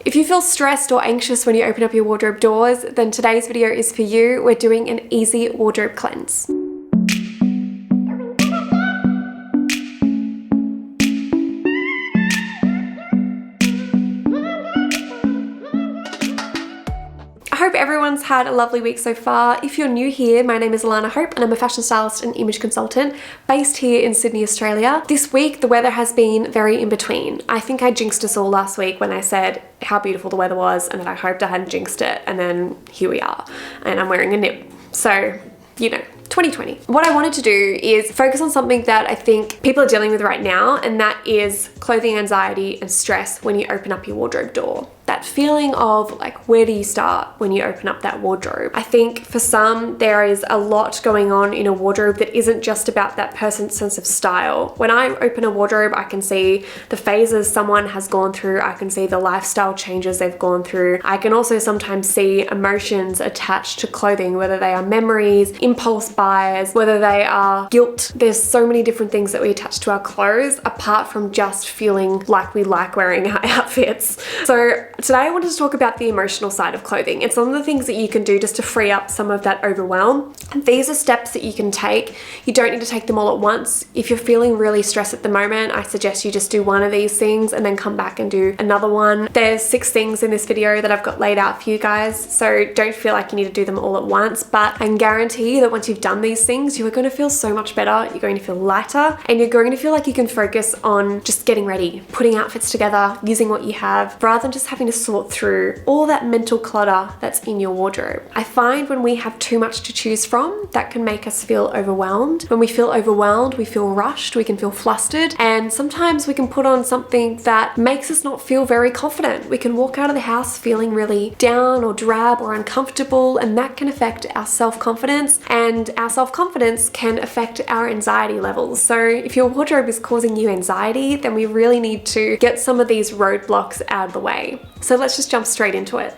If you feel stressed or anxious when you open up your wardrobe doors, then today's video is for you. We're doing an easy wardrobe cleanse. I hope everyone's had a lovely week so far. If you're new here, my name is Alana Hope and I'm a fashion stylist and image consultant based here in Sydney, Australia. This week, the weather has been very in between. I think I jinxed us all last week when I said how beautiful the weather was and that I hoped I hadn't jinxed it, and then here we are and I'm wearing a nip. So, you know, 2020. What I wanted to do is focus on something that I think people are dealing with right now, and that is clothing anxiety and stress when you open up your wardrobe door. That feeling of like, where do you start when you open up that wardrobe? I think for some, there is a lot going on in a wardrobe that isn't just about that person's sense of style. When I open a wardrobe, I can see the phases someone has gone through. I can see the lifestyle changes they've gone through. I can also sometimes see emotions attached to clothing, whether they are memories, impulse buys, whether they are guilt. There's so many different things that we attach to our clothes apart from just feeling like we like wearing our outfits. So today I wanted to talk about the emotional side of clothing and some of the things that you can do just to free up some of that overwhelm. And these are steps that you can take. You don't need to take them all at once. If you're feeling really stressed at the moment, I suggest you just do one of these things and then come back and do another one. There's 6 things in this video that I've got laid out for you guys, so don't feel like you need to do them all at once, but I can guarantee you that once you've done these things, you are going to feel so much better. You're going to feel lighter and you're going to feel like you can focus on just getting ready, putting outfits together, using what you have, rather than just having to sort through all that mental clutter that's in your wardrobe. I find when we have too much to choose from, that can make us feel overwhelmed. When we feel overwhelmed, we feel rushed, we can feel flustered, and sometimes we can put on something that makes us not feel very confident. We can walk out of the house feeling really down or drab or uncomfortable, and that can affect our self-confidence, and our self-confidence can affect our anxiety levels. So if your wardrobe is causing you anxiety, then we really need to get some of these roadblocks out of the way. So let's just jump straight into it.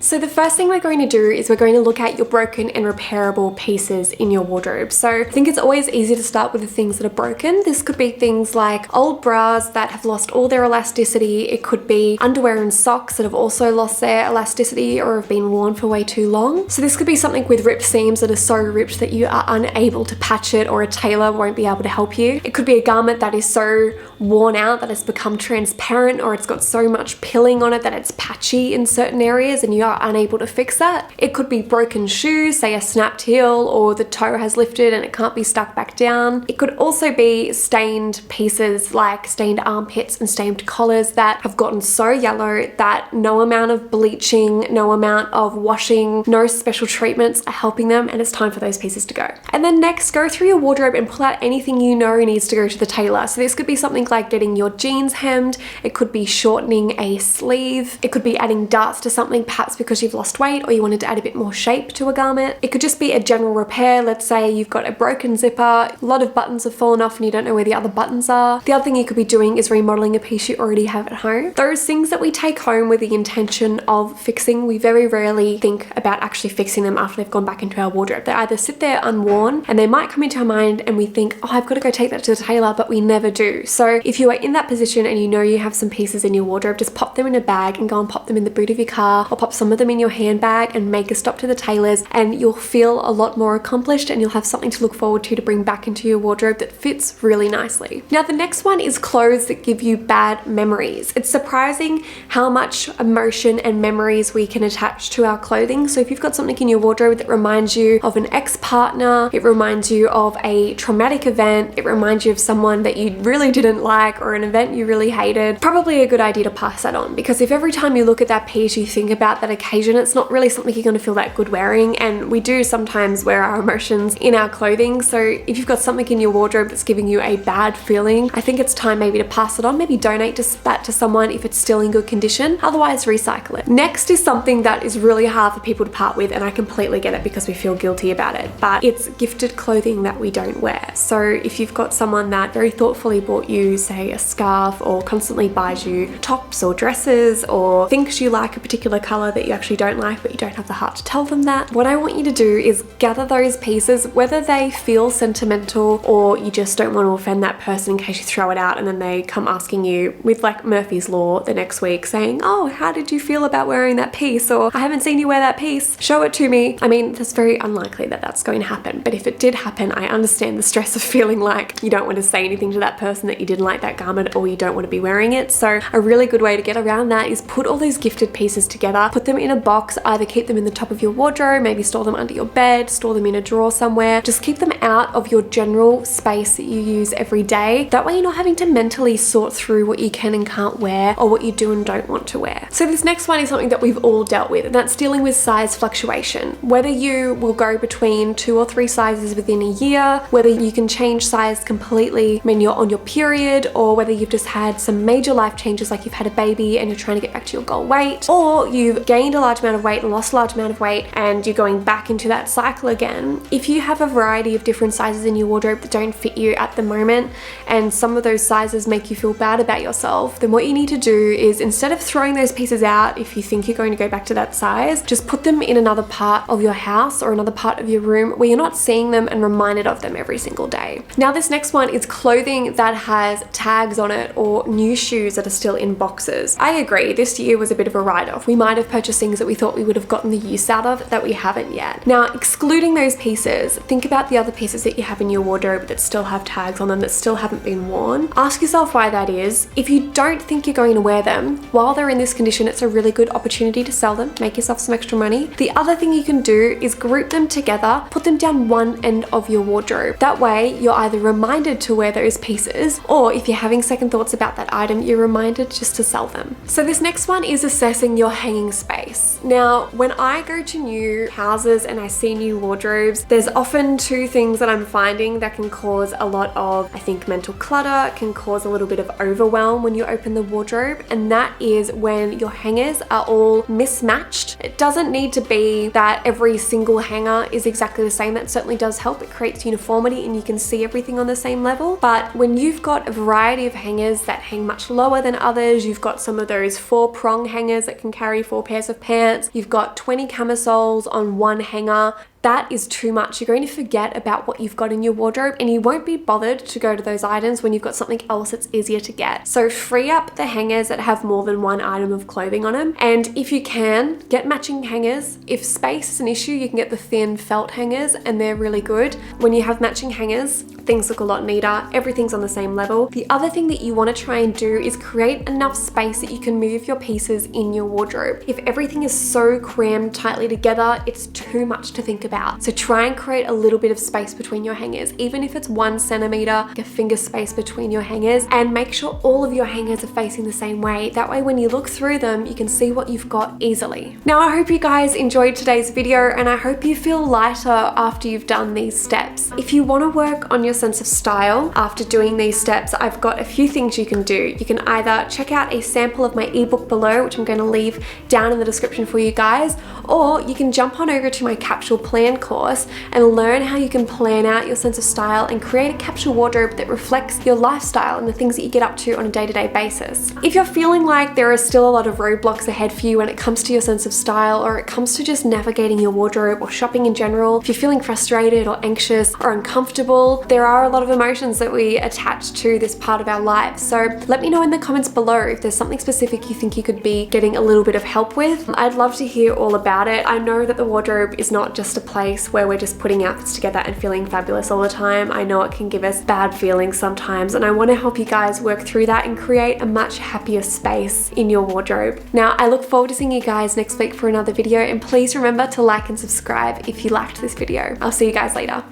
So the first thing we're going to do is we're going to look at your broken and repairable pieces in your wardrobe. So I think it's always easy to start with the things that are broken. This could be things like old bras that have lost all their elasticity. It could be underwear and socks that have also lost their elasticity or have been worn for way too long. So this could be something with ripped seams that are so ripped that you are unable to patch it, or a tailor won't be able to help you. It could be a garment that is so worn out that it's become transparent, or it's got so much pilling on it that it's patchy in certain areas and you are unable to fix that. It could be broken shoes, say a snapped heel, or the toe has lifted and it can't be stuck back down. It could also be stained pieces like stained armpits and stained collars that have gotten so yellow that no amount of bleaching, no amount of washing, no special treatments are helping them, and it's time for those pieces to go. And then next, go through your wardrobe and pull out anything you know needs to go to the tailor. So this could be something like getting your jeans hemmed, it could be shortening a sleeve, it could be adding darts to something, perhaps because you've lost weight or you wanted to add a bit more shape to a garment. It could just be a general repair. Let's say you've got a broken zipper, a lot of buttons have fallen off and you don't know where the other buttons are. The other thing you could be doing is remodeling a piece you already have at home. Those things that we take home with the intention of fixing, we very rarely think about actually fixing them after they've gone back into our wardrobe. They either sit there unworn and they might come into our mind and we think, oh, I've got to go take that to the tailor, but we never do. So if you are in that position and you know you have some pieces in your wardrobe, just pop them in a bag and go and pop them in the boot of your car, or pop some of them in your handbag and make a stop to the tailors, and you'll feel a lot more accomplished and you'll have something to look forward to bring back into your wardrobe that fits really nicely. Now the next one is clothes that give you bad memories. It's surprising how much emotion and memories we can attach to our clothing. So if you've got something in your wardrobe that reminds you of an ex-partner, it reminds you of a traumatic event, it reminds you of someone that you really didn't like, or an event you really hated, probably a good idea to pass that on, because if every time you look at that piece you think about that occasion, it's not really something you're going to feel that good wearing. And we do sometimes wear our emotions in our clothing, so if you've got something in your wardrobe that's giving you a bad feeling, I think it's time maybe to pass it on, maybe donate that to someone if it's still in good condition, otherwise recycle it. Next is something that is really hard for people to part with, and I completely get it because we feel guilty about it, but it's gifted clothing that we don't wear. So if you've got someone that very thoughtfully bought you, say, a scarf, or constantly buys you tops or dresses, or thinks you like a particular color that you actually don't like, but you don't have the heart to tell them that. What I want you to do is gather those pieces, whether they feel sentimental or you just don't want to offend that person in case you throw it out and then they come asking you with like Murphy's Law the next week saying, oh, how did you feel about wearing that piece? Or I haven't seen you wear that piece. Show it to me. I mean, it's very unlikely that that's going to happen. But if it did happen, I understand the stress of feeling like you don't want to say anything to that person that you didn't like that garment or you don't want to be wearing it. So a really good way to get around that is put all those gifted pieces together, put them in a box, either keep them in the top of your wardrobe, maybe store them under your bed, store them in a drawer somewhere. Just keep them out of your general space that you use every day. That way you're not having to mentally sort through what you can and can't wear or what you do and don't want to wear. So this next one is something that we've all dealt with, and that's dealing with size fluctuation. Whether you will go between 2 or 3 sizes within a year, whether you can change size completely when you're on your period, or whether you've just had some major life changes like you've had a baby and you're trying to get back to your goal weight, or you've gained a large amount of weight and lost a large amount of weight and you're going back into that cycle again. If you have a variety of different sizes in your wardrobe that don't fit you at the moment and some of those sizes make you feel bad about yourself, then what you need to do is, instead of throwing those pieces out if you think you're going to go back to that size, just put them in another part of your house or another part of your room where you're not seeing them and reminded of them every single day. Now this next one is clothing that has tags on it or new shoes that are still in boxes. I agree, this year was a bit of a write-off. We might have purchased things that we thought we would have gotten the use out of that we haven't yet. Now, excluding those pieces, think about the other pieces that you have in your wardrobe that still have tags on them that still haven't been worn. Ask yourself why that is. If you don't think you're going to wear them, while they're in this condition, it's a really good opportunity to sell them, make yourself some extra money. The other thing you can do is group them together, put them down one end of your wardrobe. That way you're either reminded to wear those pieces, or if you're having second thoughts about that item, you're reminded just to sell them. So this next one is assessing your hanging space. Now, when I go to new houses and I see new wardrobes, there's often 2 things that I'm finding that can cause a lot of, I think, mental clutter, can cause a little bit of overwhelm when you open the wardrobe, and that is when your hangers are all mismatched. It doesn't need to be that every single hanger is exactly the same. That certainly does help. It creates uniformity and you can see everything on the same level. But when you've got a variety of hangers that hang much lower than others, you've got some of those 4-prong hangers that can carry 4 pairs of pants, you've got 20 camisoles on one hanger, that is too much. You're going to forget about what you've got in your wardrobe and you won't be bothered to go to those items when you've got something else that's easier to get. So free up the hangers that have more than one item of clothing on them. And if you can, get matching hangers. If space is an issue, you can get the thin felt hangers and they're really good. When you have matching hangers, things look a lot neater. Everything's on the same level. The other thing that you want to try and do is create enough space that you can move your pieces in your wardrobe. If everything is so crammed tightly together, it's too much to think about. So try and create a little bit of space between your hangers, even if it's 1 centimeter, like a finger space between your hangers, and make sure all of your hangers are facing the same way. That way when you look through them, you can see what you've got easily. Now, I hope you guys enjoyed today's video and I hope you feel lighter after you've done these steps. If you want to work on your sense of style after doing these steps, I've got a few things you can do. You can either check out a sample of my ebook below, which I'm going to leave down in the description for you guys, or you can jump on over to my capsule plan course and learn how you can plan out your sense of style and create a capsule wardrobe that reflects your lifestyle and the things that you get up to on a day-to-day basis. If you're feeling like there are still a lot of roadblocks ahead for you when it comes to your sense of style, or it comes to just navigating your wardrobe or shopping in general, if you're feeling frustrated or anxious or uncomfortable, there are a lot of emotions that we attach to this part of our lives. So let me know in the comments below if there's something specific you think you could be getting a little bit of help with. I'd love to hear all about it. I know that the wardrobe is not just a place where we're just putting outfits together and feeling fabulous all the time. I know it can give us bad feelings sometimes, and I want to help you guys work through that and create a much happier space in your wardrobe. Now, I look forward to seeing you guys next week for another video, and please remember to like and subscribe if you liked this video. I'll see you guys later.